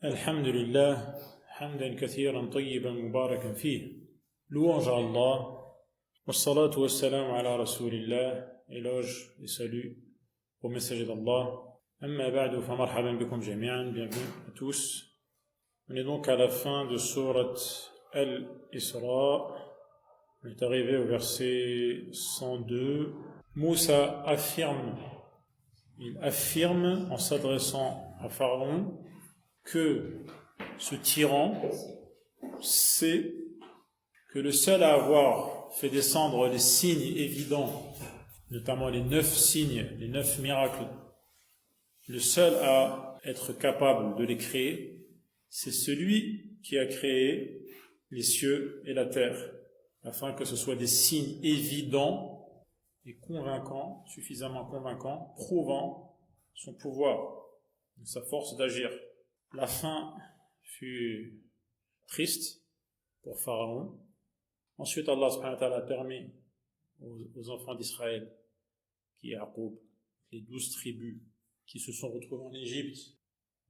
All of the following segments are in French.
الحمد لله حمدا كثيرا طيبا مباركا فيه louange à Allah والصلاة والسلام على رسول الله éloge et salut au messager d'Allah أما بعد فمرحبا بكم جميعا bienvenue à tous. On est donc à la fin de sourate Al-Isra. On est arrivé au verset 102. Moussa il affirme en s'adressant à Pharaon que ce tyran sait que le seul à avoir fait descendre les signes évidents, notamment les 9 signes, les 9 miracles, le seul à être capable de les créer, c'est celui qui a créé les cieux et la terre, afin que ce soit des signes évidents et convaincants, suffisamment convaincants, prouvant son pouvoir, sa force d'agir. La fin fut triste pour Pharaon. Ensuite, Allah subhanahu wa ta'ala a permis aux enfants d'Israël, qui est Yaqub, les 12 tribus qui se sont retrouvées en Égypte.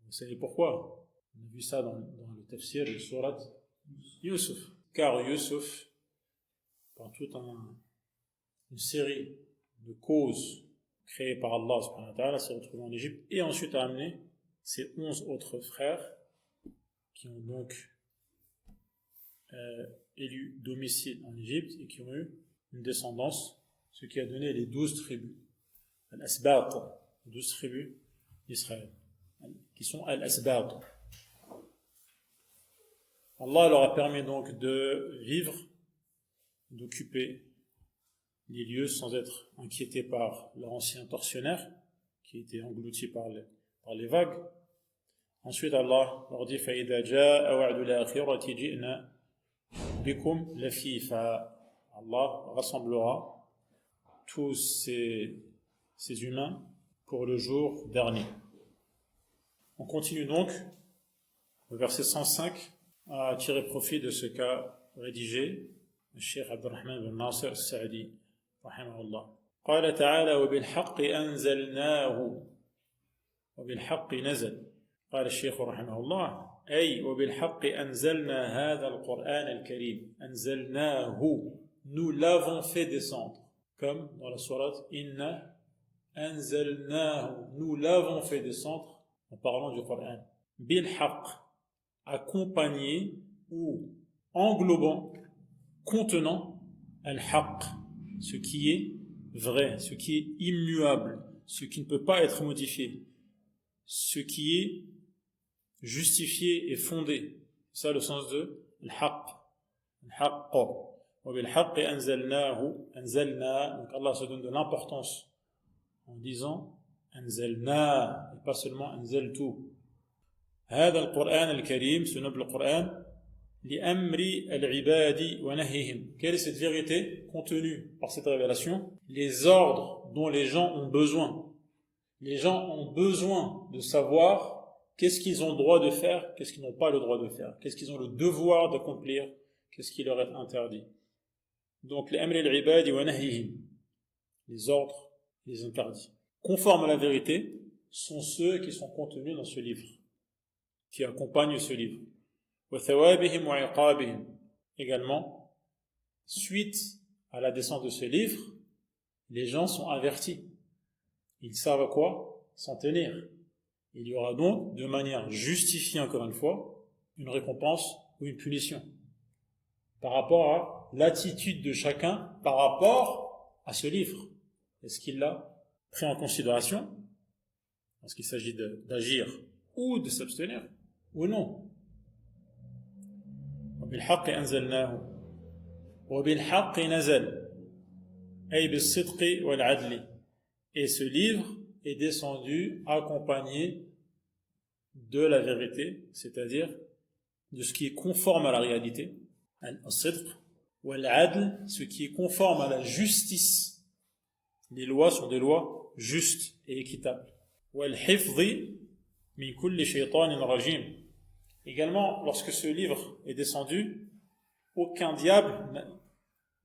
Vous savez pourquoi? On a vu ça dans le tafsir de sourate Yusuf. Car Yusuf, par toute une série de causes créées par Allah subhanahu wa ta'ala, s'est retrouvé en Égypte et ensuite a amené ses 11 autres frères qui ont donc élu domicile en Égypte et qui ont eu une descendance, ce qui a donné les 12 tribus, Al-Asbat, les 12 tribus d'Israël, qui sont Al-Asbat. Allah leur a permis donc de vivre, d'occuper les lieux sans être inquiétés par leur ancien tortionnaire, qui était englouti par les vagues. Ensuite, Allah leur dit فَإِذَا جَاءَ وَعْدُ الْآخِرَةِ جِئْنَا بِكُمْ لَفِيفًا. Allah rassemblera tous ces humains pour le jour dernier. On continue donc au verset 105 à tirer profit de ce qu'a rédigé le Cheikh Abdurrahman bin Nasir al-Sa'di rahimahullah. قال تعالى وبالحق أنزلناه وبالحق نزل. قال الشيخ رحمه الله أي وبالحق أنزلنا هذا القرآن الكريم أنزلناه, nous l'avons fait descendre, comme dans la sourate Inna أنزلناه, nous l'avons fait descendre en parlant du Coran. بالحق, accompagné ou englobant, contenant al-haq, ce qui est vrai, ce qui est immuable, ce qui ne peut pas être modifié, ce qui est justifié et fondé. C'est ça le sens de al-haq. Al-haq. Wa bil-haqq anzalnahu, anzalna. Donc Allah se donne de l'importance en disant anzalna et pas seulement anzaltu. هذا القرآن الكريم, ce noble Coran, لأمر العباد ونهيهم. Quelle est cette vérité contenue par cette révélation? Les ordres dont les gens ont besoin. Les gens ont besoin de savoir qu'est-ce qu'ils ont le droit de faire, qu'est-ce qu'ils n'ont pas le droit de faire, qu'est-ce qu'ils ont le devoir d'accomplir, qu'est-ce qui leur est interdit. Donc, l'amr al-ibad wa nahihim, les ordres, les interdits, conformes à la vérité, sont ceux qui sont contenus dans ce livre, qui accompagnent ce livre. Wa thawabihim wa iqabihim. Également, suite à la descente de ce livre, les gens sont avertis. Ils savent à quoi s'en tenir. Il y aura donc, de manière justifiée encore une fois, une récompense ou une punition par rapport à l'attitude de chacun par rapport à ce livre. Est-ce qu'il l'a pris en considération lorsqu'il s'agit d'agir ou de s'abstenir ou non? وبالحق أنزلناه وبالحق نزل أي بالصدق والعدل. Et ce livre est descendu accompagné de la vérité, c'est-à-dire de ce qui est conforme à la réalité, al-sidq, wal-adl, ce qui est conforme à la justice. Les lois sont des lois justes et équitables. Wal-hifdhi min kulli shaytanin rajim. Également, lorsque ce livre est descendu, aucun diable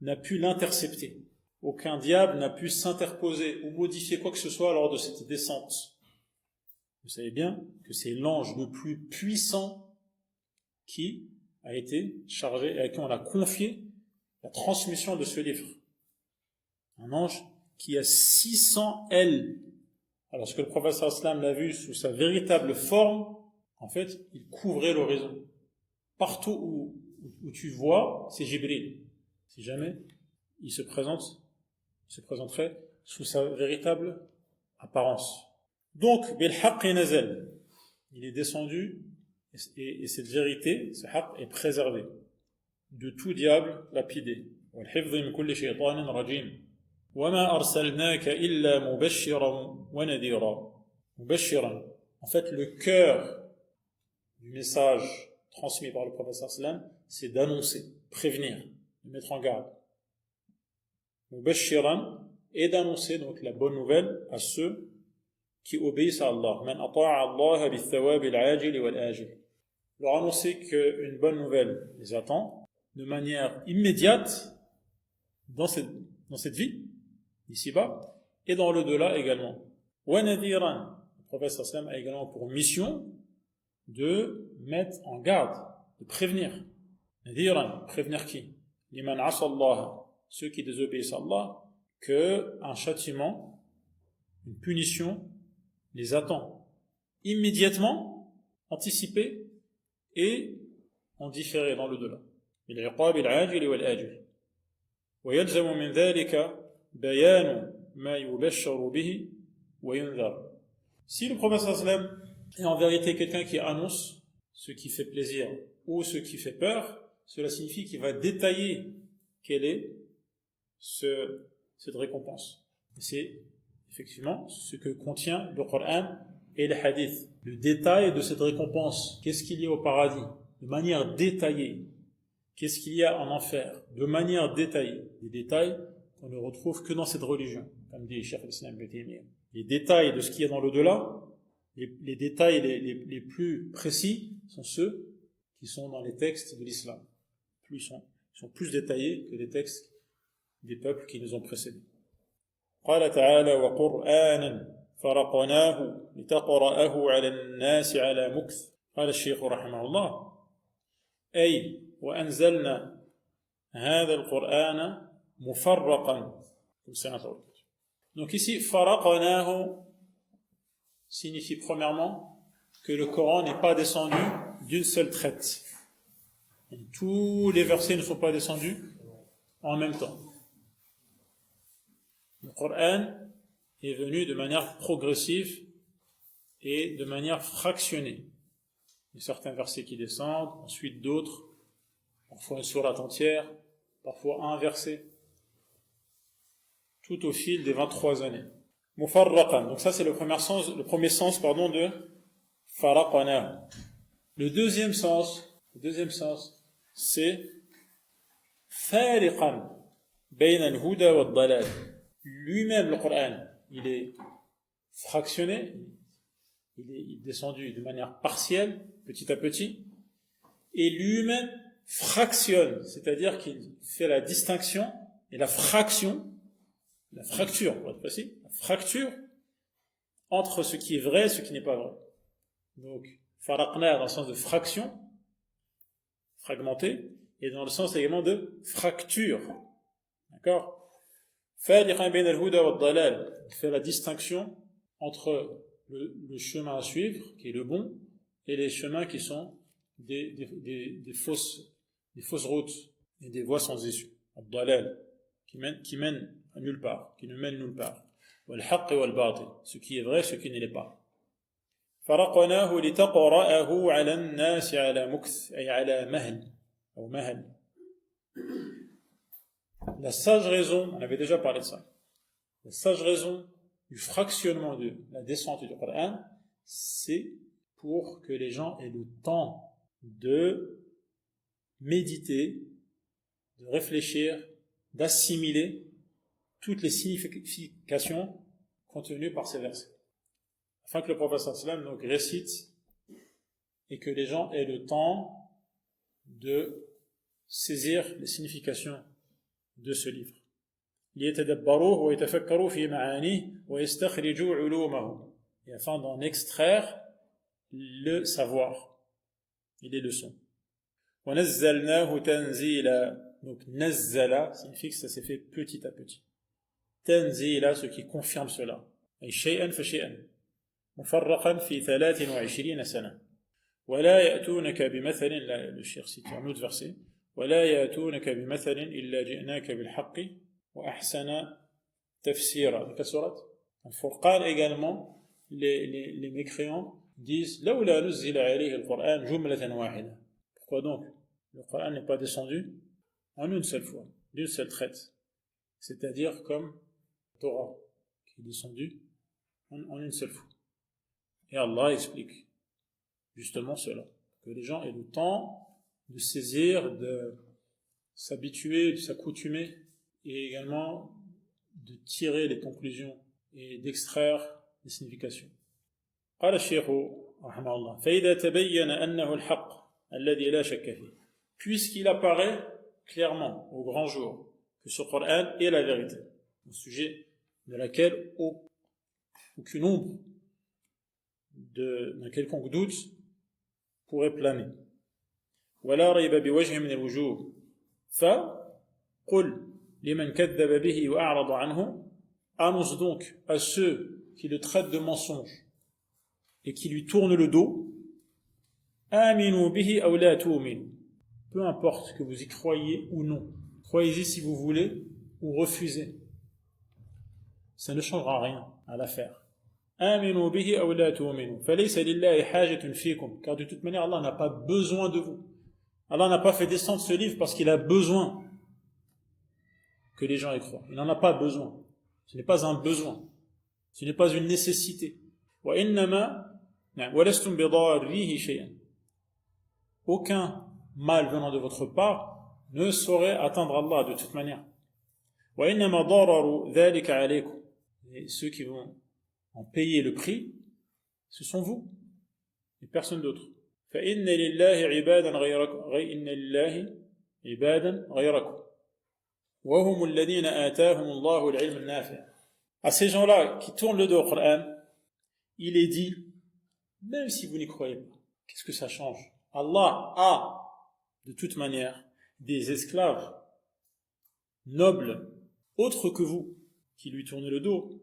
n'a pu l'intercepter. Aucun diable n'a pu s'interposer ou modifier quoi que ce soit lors de cette descente. vous savez bien que c'est l'ange le plus puissant qui a été chargé et à qui on a confié la transmission de ce livre. Un ange qui a 600 ailes. Alors, lorsque le prophète sallam l'a vu sous sa véritable forme, en fait, il couvrait l'horizon. Partout où tu vois, c'est Jibril. Si jamais il se présenterait sous sa véritable apparence. Donc, bil haqqi nazal, il est descendu et cette vérité, ce haqq est préservé de tout diable lapidé. Wal hifdh min kulli shaytanin rajim. Wama arsalnaka illa mubashiran wa nadira. Mubashiran. En fait, le cœur du message transmis par le prophète sallam, c'est d'annoncer, prévenir, de mettre en garde. Mubashiran, et d'annoncer donc la bonne nouvelle à ceux qui obéissent à Allah. Man ata'a Allah bithawab al-ajil wal-ajil. Leur annoncer qu'une bonne nouvelle les attend de manière immédiate dans cette vie, ici-bas, et dans l'au-delà également. Wa nadiran. Le prophète sallam a également pour mission de mettre en garde, de prévenir. Nadiran, prévenir qui? Liman asa Allah, ceux qui désobéissent à Allah, que un châtiment, une punition les attend immédiatement, anticipé et en différé dans l'au-delà. بالعقاب العاجل والآجل ويلزم من ذلك بيان ما يبشر به وينذر. Si le prophète sallam est en vérité quelqu'un qui annonce ce qui fait plaisir ou ce qui fait peur, cela signifie qu'il va détailler quelle est cette récompense. Et c'est effectivement ce que contient le Coran et le Hadith. Le détail de cette récompense. Qu'est-ce qu'il y a au paradis? De manière détaillée. Qu'est-ce qu'il y a en enfer? De manière détaillée. Des détails qu'on ne retrouve que dans cette religion. Comme dit Cheikh al-Islam Ibn Taymiyyah. Les détails de ce qu'il y a dans l'au-delà, les détails les plus précis sont ceux qui sont dans les textes de l'islam. Ils sont plus détaillés que les textes des peuples qui nous ont précédés. قال تعالى وقرآنا فرقناه لتقرأه على الناس على مكث. قال الشيخ رحمه الله أي وأنزلنا هذا القرآن مفرقا. Donc ici فرقناه signifie premièrement que le Coran n'est pas descendu d'une seule traite. Et tous les versets ne sont pas descendus en même temps. Le Coran est venu de manière progressive et de manière fractionnée. Il y a certains versets qui descendent, ensuite d'autres, parfois une sourate entière, parfois un verset, tout au fil des 23 années. Mufarraqan. Donc ça c'est le premier sens de faraqana. Le deuxième sens, c'est fariqan bayna al-huda wa al-dalal. Lui-même, le Coran, il est fractionné, il est descendu de manière partielle, petit à petit, et lui-même fractionne, c'est-à-dire qu'il fait la distinction et la fracture, pour être précis, la fracture entre ce qui est vrai et ce qui n'est pas vrai. Donc, faraqna dans le sens de fraction, fragmenté, et dans le sens également de fracture. D'accord? Il fait la distinction entre le chemin à suivre, qui est le bon, et les chemins qui sont des fausses routes et des voies sans issue. Qui mènent à nulle part, qui ne mènent nulle part. Ce qui est vrai, ce qui ne l'est pas. فرقناه لتقرأه على الناس على مكث أي على مهل أو مهل. La sage raison, on avait déjà parlé de ça, la sage raison du fractionnement de la descente du Coran, c'est pour que les gens aient le temps de méditer, de réfléchir, d'assimiler toutes les significations contenues par ces versets. Afin que le prophète sallam donc récite et que les gens aient le temps de saisir les significations de ce livre. Et et afin d'en extraire le savoir et les leçons. وَنَزَّلْنَاهُ تَنزِيلًا. Donc nazzala signifie que ça s'est fait petit à petit. Tanzila, ce qui confirme cela. أي شيئا فشيئا مفرقا في 23 سنة. ولا يأتونك بمثل, le cheikh cite un autre verset, ولا يأتونك بمثل إلا جئناك بالحق وأحسن تفسيرا. Quelle sourate? Al-Furqan également, les mécréants disent لولا نزل عليه القرآن جملة واحدة. Pourquoi donc le Coran n'est pas descendu en une seule fois, d'une seule traite, c'est-à-dire comme Torah qui est descendu en une seule fois. Et Allah explique justement cela, que les gens aient le temps de saisir, de s'habituer, de s'accoutumer, et également de tirer les conclusions et d'extraire les significations. قال الشيخ رحمه الله فإذا تبين أنه الحق الذي لا شك فيه. Puisqu'il apparaît clairement au grand jour que ce Coran est la vérité, au sujet de laquelle aucune ombre d'un quelconque doute pourrait planer. ولا ريب بوجه من الوجوه فقل لمن كذب به وأعرض عنه. Annonce donc à ceux qui le traitent de mensonge et qui lui tournent le dos, آمنوا به أو لا تؤمنوا. Peu importe que vous y croyez ou non, croyez-y si vous voulez ou refusez, ça ne changera rien à l'affaire. آمنوا به أو لا تؤمنوا فليس لله حاجة فيكم. Car de toute manière Allah n'a pas besoin de vous. Allah n'a pas fait descendre ce livre parce qu'il a besoin que les gens y croient. Il n'en a pas besoin. Ce n'est pas un besoin. Ce n'est pas une nécessité. وإنما ولستم بضاريه شيئا. Aucun mal venant de votre part ne saurait atteindre Allah de toute manière. وإنما ضرروا ذلك عليكم. Et ceux qui vont en payer le prix, ce sont vous et personne d'autre. فإن لله عبادا غيركم إن لله عبادا غيركم وهم الذين آتاهم الله العلم النافع. À ces gens-là qui tournent le dos au Coran, il est dit, même si vous n'y croyez pas, qu'est-ce que ça change? Allah a, de toute manière, des esclaves nobles, autres que vous, qui lui tournent le dos.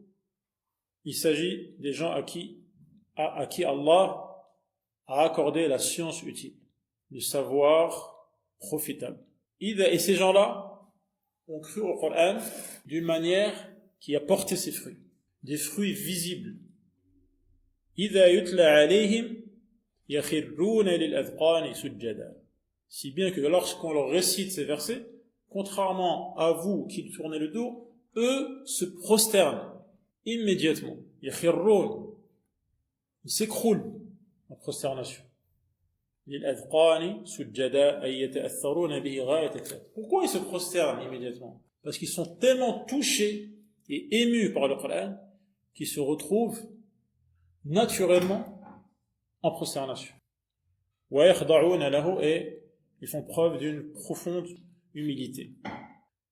Il s'agit des gens à qui Allah a accordé la science utile, le savoir profitable. Et ces gens-là ont cru au Coran d'une manière qui a porté ses fruits, des fruits visibles. إِذَا يُتْلَى عَلَيْهِمْ يَخِرُّونَ لِلْأَذْقَانِ سُجَّدًا. Si bien que lorsqu'on leur récite ces versets, contrairement à vous qui tournez le dos, eux se prosternent immédiatement. يَخِرُّونَ. Ils s'écroulent en prosternation. لِلْأَذْقَانِ سُجَّدًا أَيْ يَتَأَثَّرُونَ بِهِ غَايَةَ التَّأَثُّرِ. Pourquoi ils se prosternent immédiatement? Parce qu'ils sont tellement touchés et émus par le Coran qu'ils se retrouvent naturellement en prosternation. وَيَخْضَعُونَ لَهُ. Et ils font preuve d'une profonde humilité.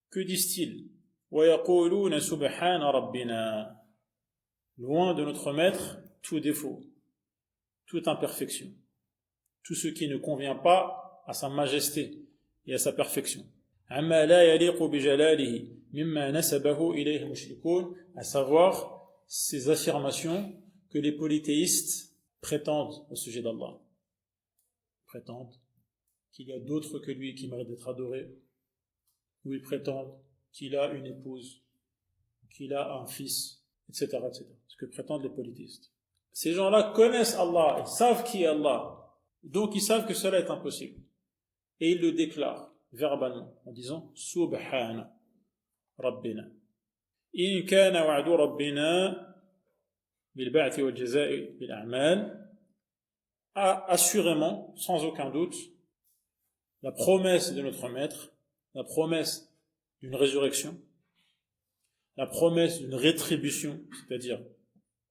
Que disent-ils? وَيَقُولُونَ سُبْحَانَ رَبِّنَا. Loin de notre maître tout défaut, toute imperfection, tout ce qui ne convient pas à sa majesté et à sa perfection. عَمَّا لَا يَلِيقُ بِجَلَالِهِ مِمَّا نَسَبَهُ إِلَيْهِ الْمُشْرِكُونَ. À savoir ces affirmations que les polythéistes prétendent au sujet d'Allah. Prétendent qu'il y a d'autres que lui qui méritent d'être adorés, ou ils prétendent qu'il a une épouse, qu'il a un fils, etc., etc. Ce que prétendent les polythéistes. Ces gens-là connaissent Allah, ils savent qui est Allah, donc ils savent que cela est impossible. Et ils le déclarent verbalement en disant « Subhana Rabbina. In kana wa'du Rabbina bil-ba'thi wal-jaza'i bil-a'mal » Assurément, sans aucun doute, la promesse de notre Maître, la promesse d'une résurrection, la promesse d'une rétribution, c'est-à-dire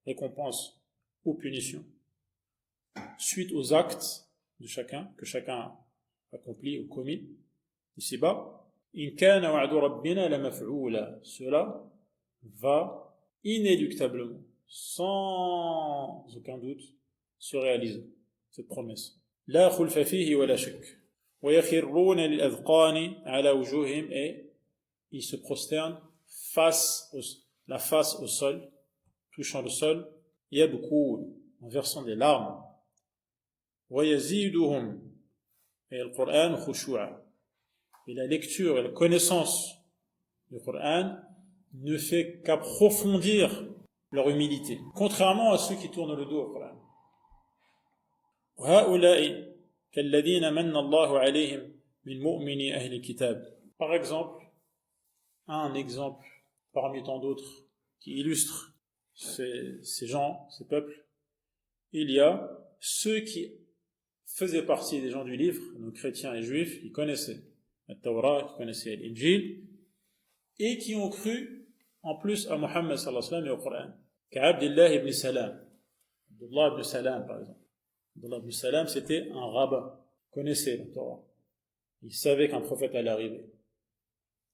récompense ou punition, suite aux actes de chacun, que chacun accomplit ou commis, ici-bas, in kana wa'du rabbina la maf'ula, cela va inéluctablement sans aucun doute se réaliser, cette promesse. La khulfa fihi wa la shak. Wa yakhirruna lil adhqani ala wujuhihim, et ils se prosternent la face au sol, touchant le sol, yabkoun, en versant des larmes. Wa yaziduhum, et le Coran khushu'a. Et la lecture et la connaissance du Coran ne fait qu'approfondir leur humilité, contrairement à ceux qui tournent le dos au Coran. وَهَؤُلَاءِ كَالَّذِينَ مَنَّ اللَّهُ عَلَيْهِمْ مِنْ مُؤْمِنِي أَهْلِ الْكِتَابِ. Par exemple, un exemple parmi tant d'autres qui illustre ces gens, ces peuples, il y a ceux qui faisaient partie des gens du livre, nos chrétiens et juifs, qui connaissaient la Torah, qui connaissaient l'Injil, et qui ont cru en plus à Muhammad sallallahu alayhi wa sallam et au Coran. Qu'Abdullah ibn Salam. Abdullah ibn Salam, par exemple. Abdullah ibn Salam, c'était un rabbin, connaissait la Torah. Il savait qu'un prophète allait arriver.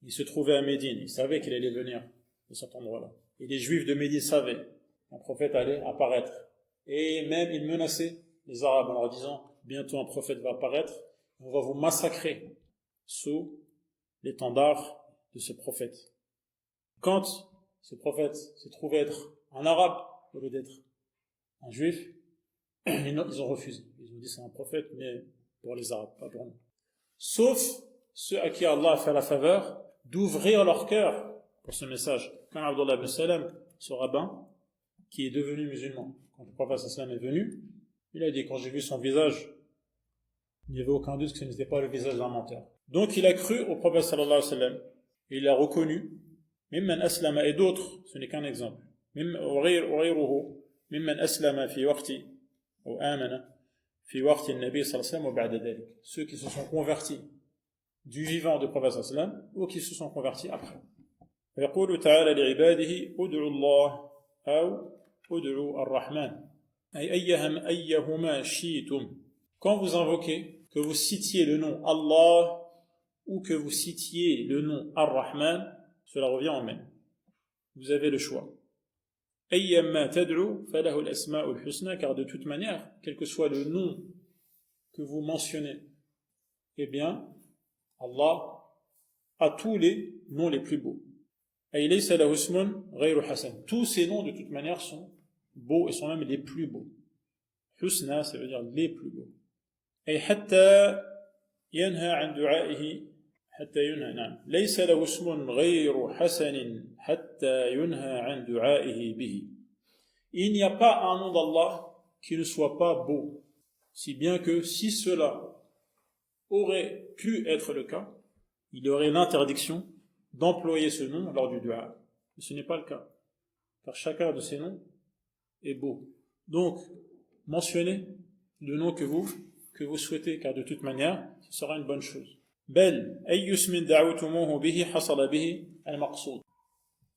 Il se trouvait à Médine, il savait qu'il allait venir de cet endroit-là. Et les juifs de Médine savaient qu'un prophète allait apparaître. Et même il menaçait les Arabes en leur disant, bientôt un prophète va apparaître, on va vous massacrer sous l'étendard de ce prophète. Quand ce prophète se trouvait être un arabe au lieu d'être un juif, ils ont refusé. Ils ont dit c'est un prophète, mais pour les arabes, pas pour nous. Sauf ceux à qui Allah a fait la faveur d'ouvrir leur cœur pour ce message. Comme Abdullah ibn Salam, ce rabbin, qui est devenu musulman. Quand le prophète sallam est venu, il a dit, quand j'ai vu son visage, il n'y avait aucun doute que ce n'était pas le visage d'un menteur. Donc il a cru au prophète sallallahu alayhi wa sallam. Il l'a reconnu. Mimman aslama, et d'autres, ce n'est qu'un exemple. Mimman aslama fi waqti ou amana fi waqti an-nabi sallallahu alayhi wa sallam wa ba'da dhalik. Ceux qui se sont convertis du vivant du prophète sallallahu alayhi wa sallam ou qui se sont convertis après. يقول تعالى لعباده ادعوا الله أو ادعوا الرحمن أي أيهما شئتم. Quand vous invoquez, que vous citiez le nom Allah ou que vous citiez le nom Ar-Rahman, cela revient en même. Vous avez le choix. أيما تدعو فله الأسماء الحسنى, car de toute manière, quel que soit le nom que vous mentionnez, eh bien, Allah a tous les noms les plus beaux. أي ليس له اسم غير حسن. Tous ces noms de toute manière sont beaux et sont même les plus beaux. Husna, ça veut dire les plus beaux. أي حتى ينهى عن دعائه حتى ينهى. نعم. ليس له اسم غير حسن حتى ينهى عن دعائه به. Il n'y a pas un nom d'Allah qui ne soit pas beau, si bien que si cela aurait pu être le cas, il y aurait l'interdiction d'employer ce nom lors du dua. Mais ce n'est pas le cas, car chacun de ces noms est beau. Donc, mentionnez le nom que vous souhaitez, car de toute manière, ce sera une bonne chose. بل أي اسم دعوتموه به حصل به المقصود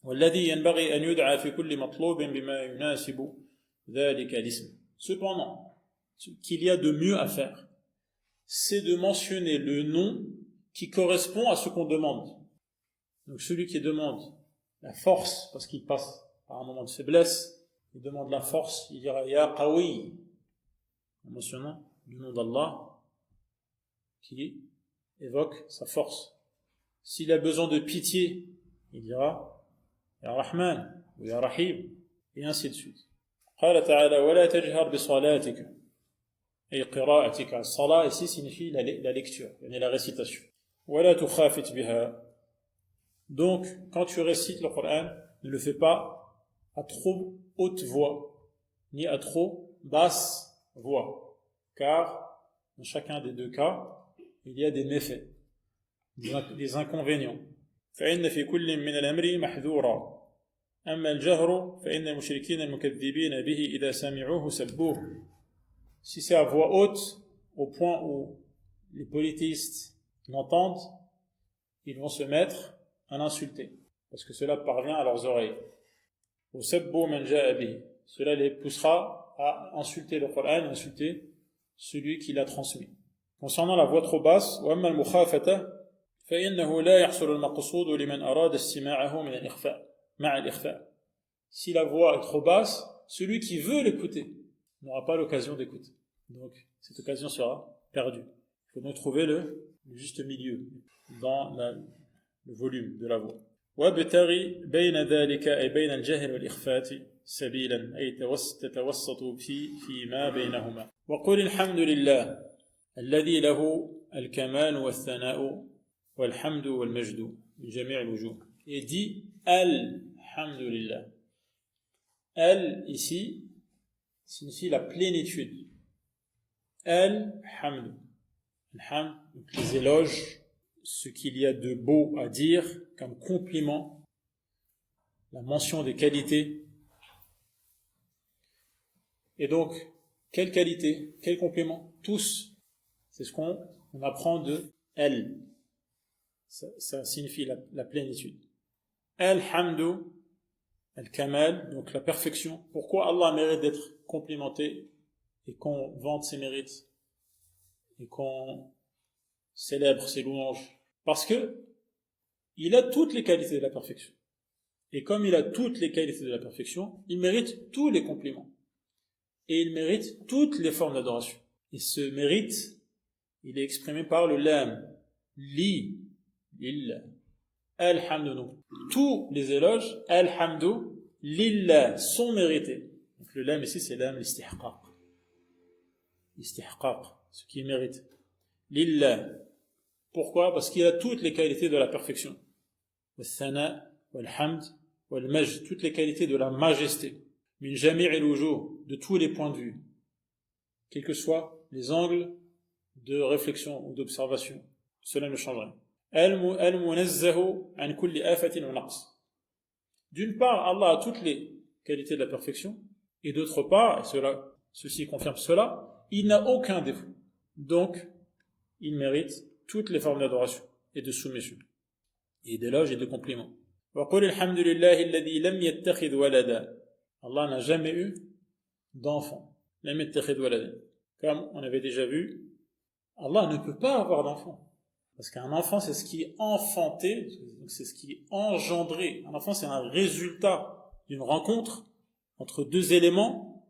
والذي ينبغي أن يدعى في كل مطلوب بما يناسب ذلك الاسم. Cependant, ce qu'il y a de mieux à faire, c'est de mentionner le nom qui correspond à ce qu'on demande. Donc celui qui demande la force, parce qu'il passe par un moment de faiblesse, il demande la force, il dira Ya Qawi, en mentionnant le nom d'Allah qui évoque sa force. S'il a besoin de pitié, il dira Ya Rahman ou Ya Rahim, et ainsi de suite. قال تعالى ولا تجهر بصلاتك أي قراءتك. الصلاة ici signifie la lecture, la récitation. ولا تخافت بها. Donc, quand tu récites le Coran, ne le fais pas à trop haute voix, ni à trop basse voix, car dans chacun des deux cas, il y a des méfaits, des inconvénients. فإن في كل من الأمر محذورا أما الجهر فإن المشركين المكذبين به إذا سمعوه سبوه. Si c'est à voix haute, au point où les polythéistes l'entendent, ils vont se mettre à l'insulter, parce que cela parvient à leurs oreilles. Cela les poussera à insulter le Coran, insulter celui qui l'a transmis. Concernant la voix trop basse, si la voix est trop basse, celui qui veut l'écouter n'aura pas l'occasion d'écouter. Donc, cette occasion sera perdue. Il faut donc trouver le juste milieu dans le volume de la voix. وابتغي بين ذلك أي بين الجهل والإخفاء سبيلا أي تتوسط فيما بينهما وقل الحمد لله الذي له الكمال والثناء والحمد والمجد من جميع الوجوه. Et dit Alhamdulillah. Al ici signifie la plénitude. Al-Hamd. Al-Hamd, donc les éloges, ce qu'il y a de beau à dire comme compliment, la mention des qualités. Et donc, quelles qualités, quels compléments? Tous. C'est ce qu'on apprend de Al. Ça signifie la plénitude. Al-Hamdu, Al-Kamal, donc la perfection. Pourquoi Allah mérite d'être complimenté et qu'on vante ses mérites et qu'on célèbre ses louanges? Parce que il a toutes les qualités de la perfection. Et comme il a toutes les qualités de la perfection, il mérite tous les compliments. Et il mérite toutes les formes d'adoration. Et ce mérite, il est exprimé par le lam, li, lillah. Alhamdu, donc tous les éloges, alhamdu, lillah, sont mérités. Donc le lam ici, c'est lam l'istihqaq. Istihqaq, ce qui est mérité. Lillah. Pourquoi? Parce qu'il a toutes les qualités de la perfection. Al-thana, wal-hamd, wal-majd, toutes les qualités de la majesté. Min jami' al-wujuh, de tous les points de vue. Quels que soient les angles de réflexion ou d'observation. Cela ne change rien. Al-munazzahu an kulli afatin wa naqs. D'une part, Allah a toutes les qualités de la perfection, et d'autre part, et ceci confirme cela, il n'a aucun défaut. Donc, il mérite toutes les formes d'adoration et de soumission, et d'éloge et de compliments. وَقُلِ الْحَمْدُ لِلَّهِ الَّذِي لَمْ يَتَّخِذْ وَلَدًا. Allah n'a jamais eu d'enfant. لَمْ يَتَّخِذْ وَلَدًا. Comme on avait déjà vu, Allah ne peut pas avoir d'enfant. Parce qu'un enfant, c'est ce qui est enfanté, c'est ce qui est engendré. Un enfant, c'est un résultat d'une rencontre entre deux éléments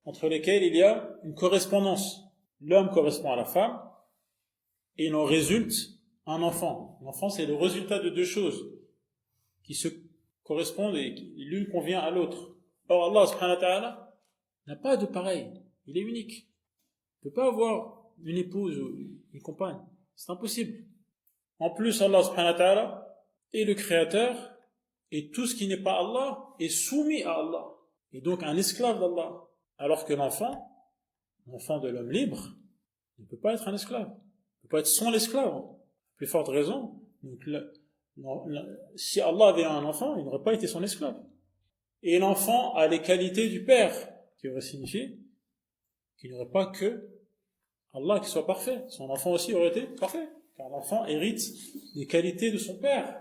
entre lesquels il y a une correspondance. L'homme correspond à la femme, et il en résulte un enfant. L'enfant, c'est le résultat de deux choses qui se correspondent et l'une convient à l'autre. Or, Allah subhanahu wa ta'ala n'a pas de pareil. Il est unique. Il ne peut pas avoir une épouse ou une compagne. C'est impossible. En plus, Allah subhanahu wa ta'ala est le créateur, et tout ce qui n'est pas Allah est soumis à Allah. Et donc un esclave d'Allah. Alors que l'enfant de l'homme libre, ne peut pas être un esclave. Il ne peut pas être son esclave. Plus forte raison. Donc, si Allah avait un enfant, il n'aurait pas été son esclave. Et l'enfant a les qualités du père, qui aurait signifié qu'il n'y aurait pas que Allah qui soit parfait. Son enfant aussi aurait été parfait. Car l'enfant hérite des qualités de son père.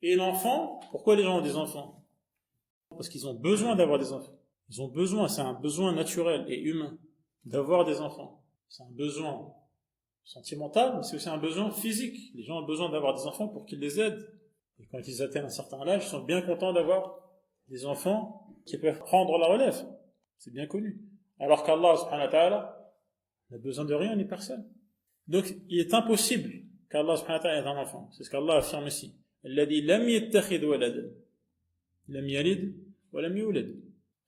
Et l'enfant, pourquoi les gens ont des enfants? Parce qu'ils ont besoin d'avoir des enfants. Ils ont besoin, c'est un besoin naturel et humain d'avoir des enfants. C'est un besoin sentimental, mais c'est aussi un besoin physique. Les gens ont besoin d'avoir des enfants pour qu'ils les aident. Et quand ils atteignent un certain âge, ils sont bien contents d'avoir des enfants qui peuvent prendre la relève. C'est bien connu. Alors qu'Allah subhanahu wa ta'ala n'a besoin de rien ni personne. Donc, il est impossible qu'Allah subhanahu wa ta'ala ait un enfant. C'est ce qu'Allah affirme ici. Alladhi lam yattakhidh waladan. Lam yalid wa lam yulad.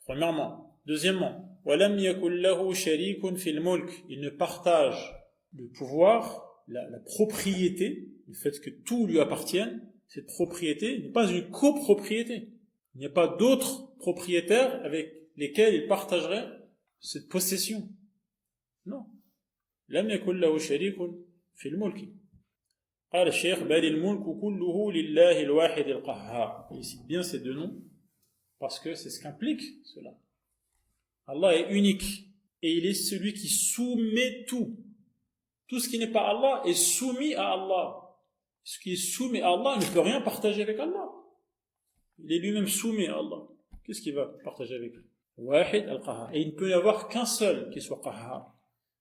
Premièrement. Deuxièmement, wa lam yakul lahu sharikun fil mulk. Il ne partage le pouvoir, la propriété, le fait que tout lui appartienne. Cette propriété n'est pas une copropriété. Il n'y a pas d'autres propriétaires avec lesquels il partagerait cette possession. Non. لم يكن له شريك في الملك. قال الشيخ بل الملك كله لله الواحد القهار. Il cite bien ces deux noms parce que c'est ce qu'implique cela. Allah est unique et il est celui qui soumet tout. Tout ce qui n'est pas Allah est soumis à Allah. Ce qui est soumis à Allah ne peut rien partager avec Allah. Il est lui-même soumis à Allah. Qu'est-ce qu'il va partager avec lui? Wahid al-Qahhar. Et il ne peut y avoir qu'un seul qui soit Qahhar.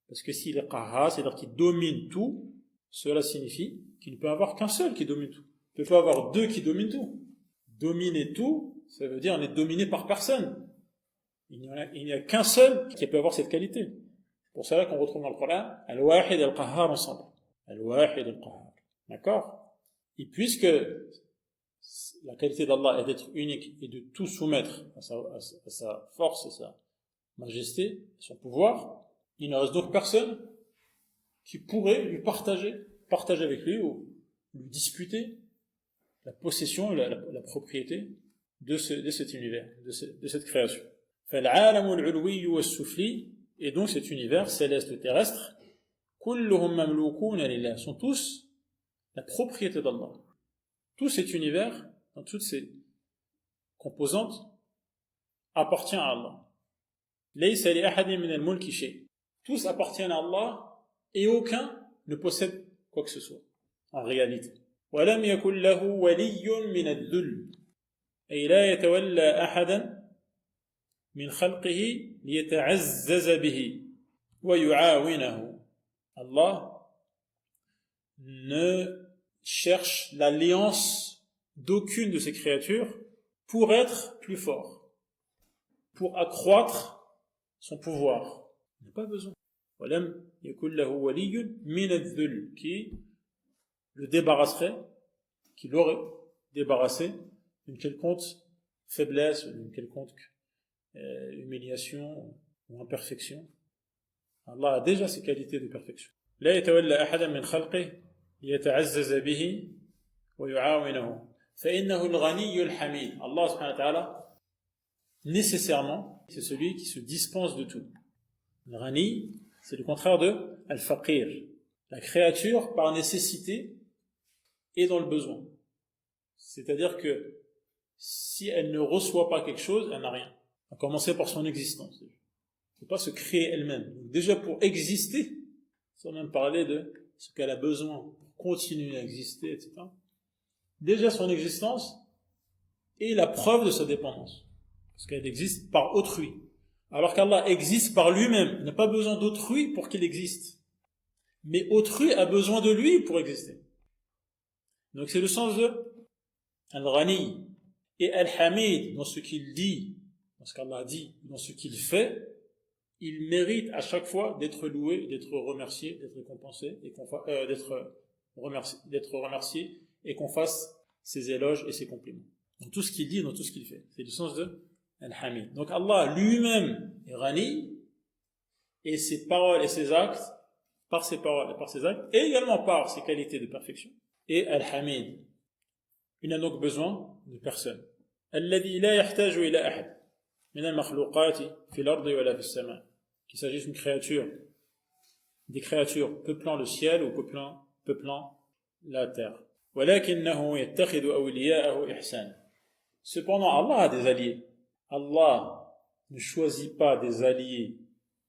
Parce que s'il est Qahhar, c'est-à-dire qu'il domine tout, cela signifie qu'il ne peut y avoir qu'un seul qui domine tout. Il ne peut pas y avoir deux qui dominent tout. Dominer tout, ça veut dire on est dominé par personne. Il n'y a qu'un seul qui peut avoir cette qualité. C'est pour cela qu'on retrouve dans le Coran Al-Wahid Al-Qahhar ensemble. Al-Wahid Al-Qahhar. D'accord? Et puisque la qualité d'Allah est d'être unique et de tout soumettre à sa force et sa majesté, son pouvoir, il ne reste donc personne qui pourrait lui partager avec lui ou lui disputer la possession et la propriété de cet univers, de cette création. فالعالم العلوي والسفلي, et donc cet univers céleste ou terrestre, كلهم مملوكون لله, sont tous la propriété d'Allah. Tout cet univers, dans toutes ses composantes, appartient à Allah. ليس لأحد من الملك شيء. Tous appartiennent à Allah et aucun ne possède quoi que ce soit en réalité. ولم يكن له ولي من الذل, أي لا يتولى أحدا من خلقه ليتعزز به ويعاونه. Allah ne cherche l'alliance d'aucune de ses créatures pour être plus fort, pour accroître son pouvoir. Il n'a pas besoin. وَلَمْ يَكُنْ لَهُ وَلِيٌّ مِنَ الذُّلِّ, qui le débarrasserait, qui l'aurait débarrassé d'une quelconque faiblesse, d'une quelconque humiliation ou imperfection. Allah a déjà ses qualités de perfection. لا يتولى أحدا من خلقه ليتعزز به ويعاونه فإنه الغني الحميد. Allah subhanahu wa ta'ala, nécessairement, c'est celui qui se dispense de tout. Le ghani, c'est le contraire de al-faqir. La créature, par nécessité, est dans le besoin. C'est-à-dire que si elle ne reçoit pas quelque chose, elle n'a rien. À commencer par son existence. Elle ne peut pas se créer elle-même. Donc déjà pour exister, sans même parler de ce qu'elle a besoin pour continuer à exister, etc. Déjà son existence est la preuve de sa dépendance. Parce qu'elle existe par autrui. Alors qu'Allah existe par lui-même. Il n'a pas besoin d'autrui pour qu'il existe. Mais autrui a besoin de lui pour exister. Donc c'est le sens de Al-Ghani et Al-Hamid dans ce qu'il dit, dans ce qu'Allah dit, dans ce qu'il fait. Il mérite à chaque fois d'être loué, d'être remercié, d'être récompensé, et d'être remercié, et qu'on fasse ses éloges et ses compliments. Dans tout ce qu'il dit, dans tout ce qu'il fait. C'est le sens de Al-Hamid. Donc Allah lui-même est Ghani, et ses paroles et ses actes, par ses paroles et par ses actes, et également par ses qualités de perfection, et Al-Hamid. Il n'a donc besoin de personne. الذي لا يحتاج إلى أحد من المخلوقات في الأرض ولا في السماء. Qu'il s'agisse d'une créature, des créatures peuplant le ciel ou peuplant la terre. ولكنه يتخذ أولياءه إحسانا. Cependant, Allah a des alliés. Allah ne choisit pas des alliés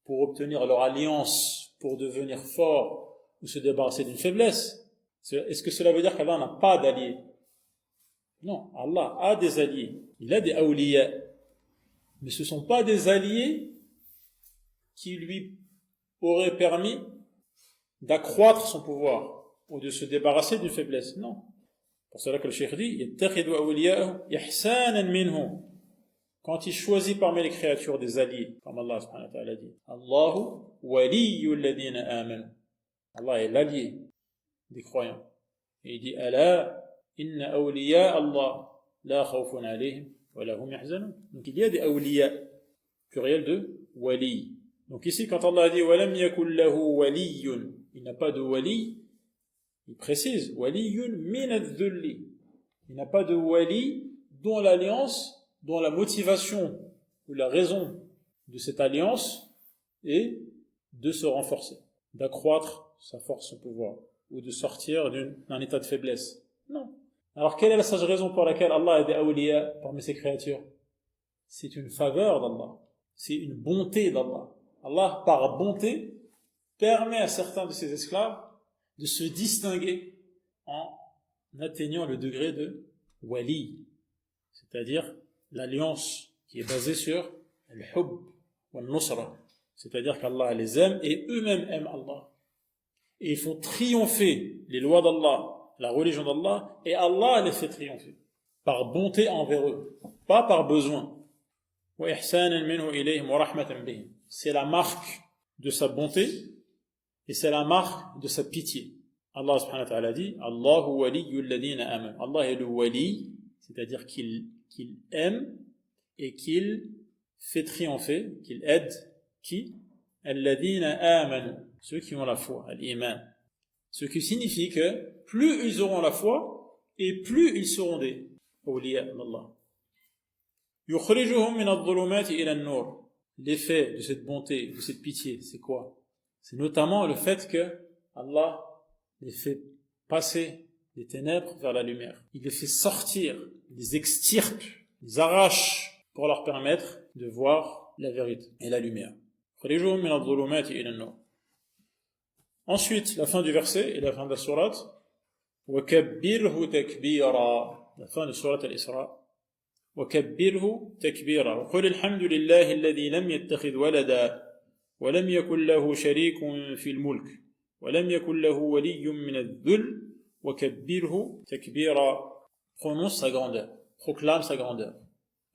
pour obtenir leur alliance, pour devenir fort ou se débarrasser d'une faiblesse. Est-ce que cela veut dire qu'Allah n'a pas d'alliés? Non, Allah a des alliés. Il a des awliya. Mais ce ne sont pas des alliés qui lui auraient permis d'accroître son pouvoir ou de se débarrasser d'une faiblesse. Non. Pour cela que le cheikh dit يَتَّخِذُ أَوْلِيَاءَهُ إِحْسَانًا مِنْهُ. Quand il choisit parmi les créatures des alliés, comme Allah subhanahu wa ta'ala dit, Allahu waliyyu alladhina amanu. Allah est l'allié des croyants. Et il dit Ala inna awliya Allah la khawfun alayhim wa lahum yahzanun. Donc il y a des awliya, pluriel de wali. Donc ici quand Allah dit walam yakul lahu waliyyun, il n'a pas de wali, il précise waliyyun min adh-dhulli. Il n'a pas de wali dont l'alliance, dont la motivation ou la raison de cette alliance est de se renforcer, d'accroître sa force, son pouvoir, ou de sortir d'un état de faiblesse. Non. Alors quelle est la sage raison pour laquelle Allah a des awliya parmi ses créatures? C'est une faveur d'Allah, c'est une bonté d'Allah. Allah, par bonté, permet à certains de ses esclaves de se distinguer en atteignant le degré de wali, c'est-à-dire l'alliance qui est basée sur al-hubb wa al-nusra, c'est-à-dire qu'Allah les aime et eux-mêmes aiment Allah. Et ils font triompher les lois d'Allah, la religion d'Allah, et Allah les fait triompher par bonté envers eux, pas par besoin. وإحسانا منه إليهم ورحمة بهم. C'est la marque de sa bonté et c'est la marque de sa pitié. Allah subhanahu wa ta'ala dit Allahu waliyyul ladina amanu. Allah est le wali, c'est-à-dire qu'il aime et qu'il fait triompher, qu'il aide qui? Alladina amanu, ceux qui ont la foi, al-iman. Ce qui signifie que plus ils auront la foi et plus ils seront des awliya d'Allah. Yukhrijuhum min adh-dhulumati ila an-nur. L'effet de cette bonté, de cette pitié, c'est quoi? C'est notamment le fait que Allah les fait passer des ténèbres vers la lumière. Il les fait sortir, les extirpe, les arrache pour leur permettre de voir la vérité et la lumière. Yukhrijuhum min adh-dhulumati ila an-nur. Ensuite, la fin du verset et la fin de la sourate. وَكَبِّرْهُ تَكْبِيرًا. La fin de sourate al-Isra. وكبره تكبيرا وقل الحمد لله الذي لم يتخذ ولدا ولم يكن له شريك في الملك ولم يكن له ولي من الذل وكبره تكبيرا. Prononce sa grandeur, proclame sa grandeur.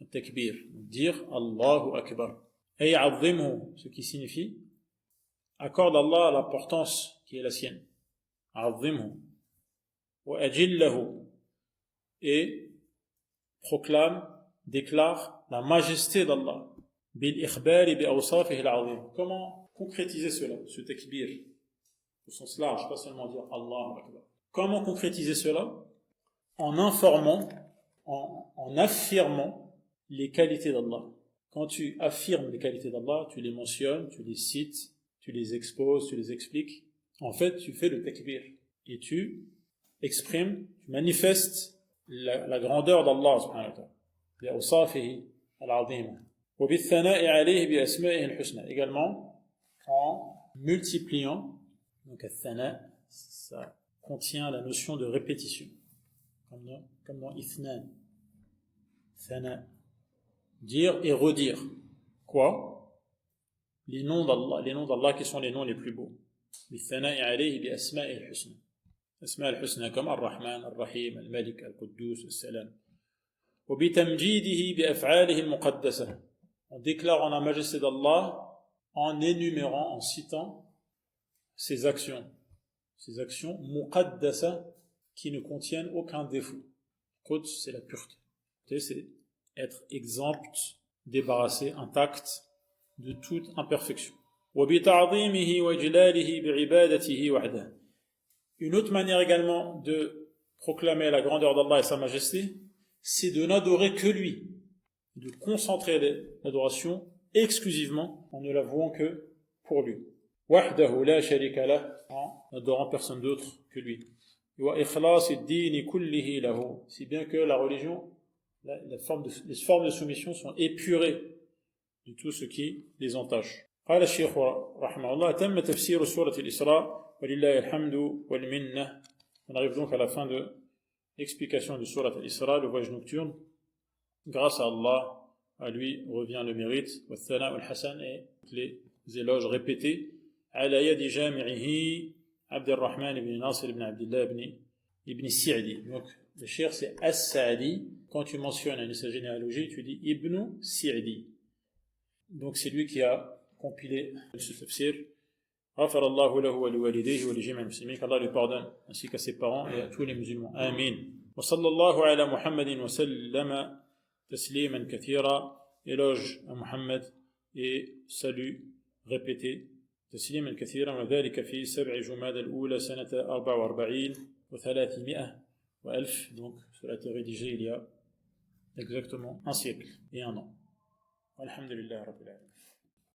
التكبير, dire Allahu Akbar. أي عظمه, ce qui signifie accorde à Allah l'importance qui est la sienne. عظمه وأجله, et proclame, déclare la majesté d'Allah. Bil-ikhbari bi-awsafihi al-azim. Comment concrétiser cela, ce takbir, au sens large, pas seulement dire Allahu Akbar. Comment concrétiser cela? En informant, en affirmant les qualités d'Allah. Quand tu affirmes les qualités d'Allah, tu les mentionnes, tu les cites, tu les exposes, tu les expliques. En fait, tu fais le takbir et tu exprimes, tu manifestes la grandeur d'Allah subhanahu wa ta'ala. بأوصافه العظيمة وبالثناء عليه بأسمائه الحسنى. Également en multipliant, donc الثناء, ça contient la notion de répétition, comme dans ithnan, thana, dire et redire quoi? Les noms d'Allah qui sont les noms les plus beaux. بالثناء عليه بأسمائه الحسنى. أسماء الحسنى comme الرحمن الرحيم الملك القدوس السلام. وبتمجيده بأفعاله المقدسة. On déclare en la majesté d'Allah en énumérant, en citant ses actions muqaddasa, qui ne contiennent aucun défaut. Quds, c'est la pureté, c'est être exempt, débarrassé, intact de toute imperfection. وبتعظيمه وإجلاله بعبادته وحده. Une autre manière également de proclamer la grandeur d'Allah et sa majesté, c'est de n'adorer que lui, de concentrer l'adoration exclusivement en ne la vouant que pour lui. Wahdahu la sharika lah, en n'adorant personne d'autre que lui. Wa ikhlasi ad-din kullihi lahu, si bien que la religion, les formes de soumission sont épurées de tout ce qui les entache. قال الشيخ رحمه الله تم تفسير سورة الإسراء ولله الحمد والمنة. On arrive donc à la fin de l'explication de Surat al-Isra, le voyage nocturne. Grâce à Allah, à lui revient le mérite, والثناء والحسن, et les éloges répétés. على يد جامعه عبد الرحمن بن ناصر بن عبد الله بن السعدي. Donc le cher c'est As-Sa'di. Quand tu mentionnes sa généalogie, tu dis Ibn Sa'di. Donc c'est lui qui a compilé ce tafsir. غفر الله له ولوالديه ولجميع المسلمين. qu'Allah lui pardonne ainsi qu'à ses parents et à tous les musulmans. Amin. وصلى الله على محمد وسلم تسليما كثيرا. Éloge à Muhammad et salut répété. تسليما كثيرا. وذلك في 7 جماد الأولى سنة 44 و300 و1000. Donc cela a été rédigé il y a exactement un siècle et un an. Alhamdulillah Rabbil Alamin.